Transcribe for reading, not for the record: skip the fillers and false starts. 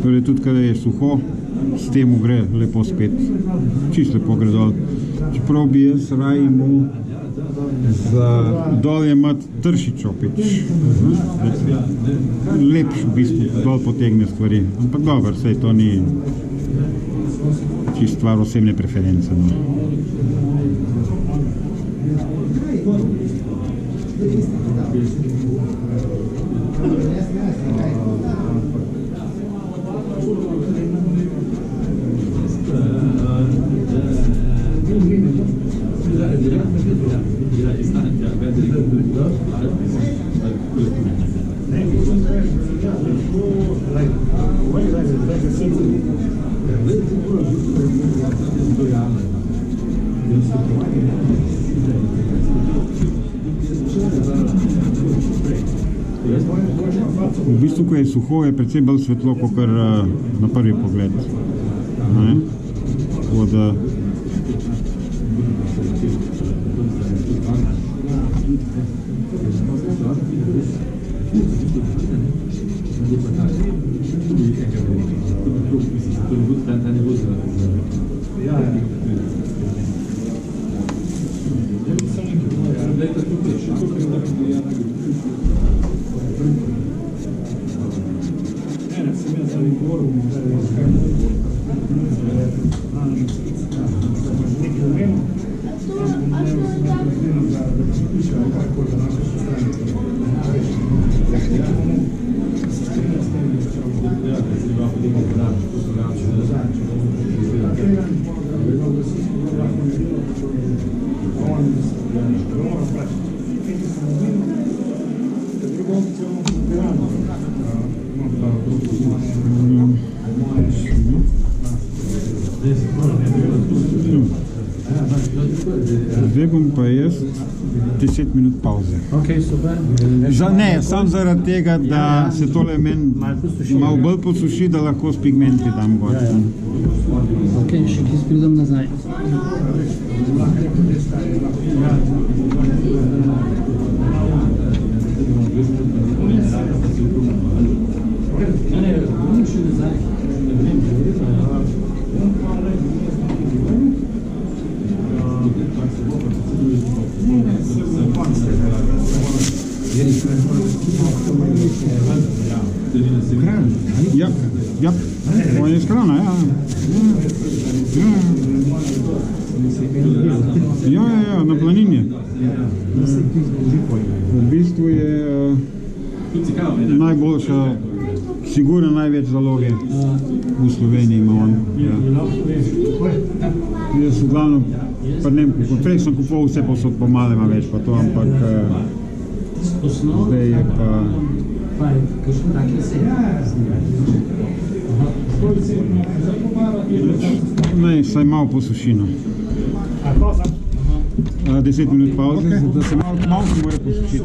Torej tudi, kada je suho, s tem gre lepo spet, čisto lepo gre dol. Čeprav bi jaz raj imel za dol imati trši čopič. Lepš v bistvu dol potegne stvari. Ampak dobro, saj to ni čisto stvar osebne preference. No. V bistvu, ko je suho, je precej bolj svetlo, kot na prvi pogled. Tako da zdaj bom pa jaz 10 minut pauze. Okay, super. Ne, samo zaradi tega, da se tole meni malo bolj posuši, da lahko s pigmenti dam gor. Ok, še ki spridem nazaj. Ja, on je skrana, ja. Ja, na planini. V bistvu je najboljša, sigurno največ zaloge v Sloveniji ima on. Jaz v glavnem, pa ne vem, kot prej sem kupoval vse posod po malem, več pa to, ampak zdaj je pa... Ne, saj malo posušino. 10 minut pauze, da se malo se mora posušiti.